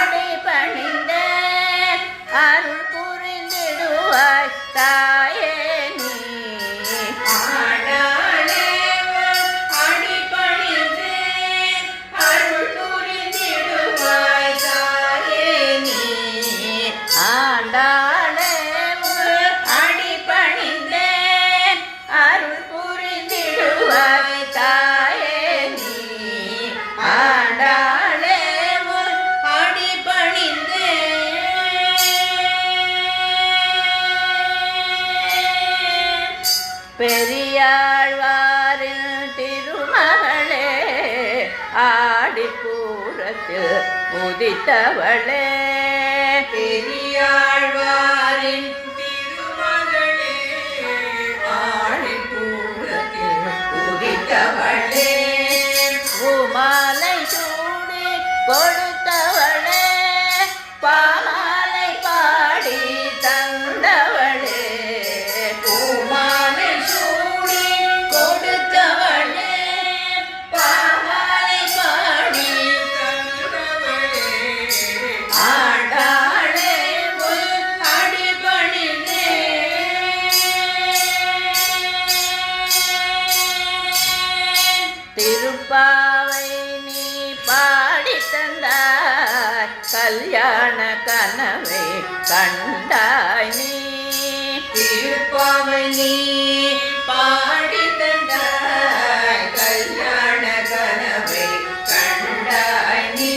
அடிபணிந்தேன் அருள் புரிந்திடுவாய் தாயே நீ. ஆண்டாளே அடிபணிந்தேன் அருள் புரிந்திடுவாய் தாயே நீ. ஆண்டாளே அடிபணிந்தேன் அருள் புரிந்திடுவாய் தாயே நீ. ஆண்டாளே அடிபணிந்தேன். பெரியாழ்வாரின் திருமகளே ஆடிப்பூரத்தில் உதித்தவளே. பெரியாழ்வாரின் திருமகளே ஆடிப்பூரத்தில் உதித்தவளே. பூமாலை சூடி கொடுத்தவளே பாமாலை பாடி தந்தவளே. பூமாலை சூடி கொடுத்தவளே பாமாலை பாடி தந்தவளே. ஆண்டாளே அடிபணிந்தேன். திருப்பாவை நீ பாடி தந்தாய் கல்யாண கனவை கண்டாய் நீ. திருப்பாவை நீ பாடி தந்தாய் கல்யாண கனவை கண்டாய் நீ.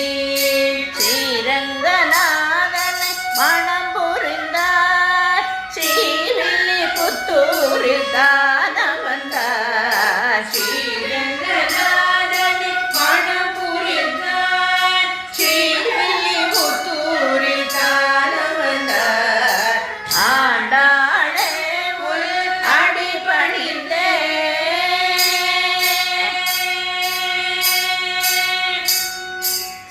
ஸ்ரீரங்கநாதனை மணம் புரிந்தாய் ஸ்ரீவில்லி புத்தூரில் தானம் வந்தாய். ஸ்ரீரங்கநாதனை மணம் புரிந்தாய் ஸ்ரீவில்லிபுத்தூரில் தானம் வந்தாய். ஆண்டாளே அடிபணிந்தேன்.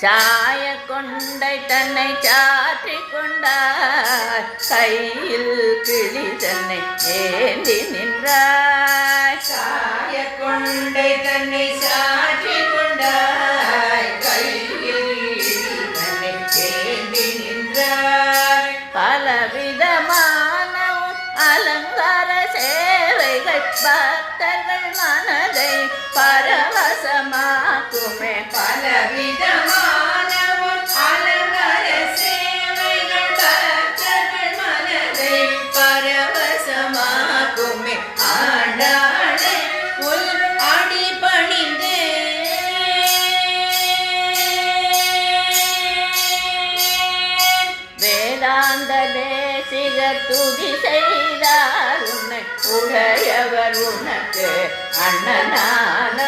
சாய கொண்டை தன்னை சாற்றி கொண்டாய் கையில் கிளி தன்னை ஏந்தி நின்றாய். சாய கொண்டை தன்னை சாற்றி கொண்டாய் கையில் தன்னை ஏந்தி நின்றாய். பலவிதமான அலங்கார சேவைகள் பக்தர்கள் மனதை பரவசமாக்குமே. பலவிதமான அலங்கார சேவைகள் பக்தர்கள் மனதை பரவசமாக்குமே. ஆண்டாளே அடிபணிந்தேன். வேதாந்த தேசிகர் துதி செய்தார் உன்னை உடையவர் உனக்கு அண்ணனானார்.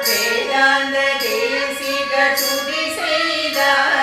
வேதாந்த தேசிக துதி செய்தார்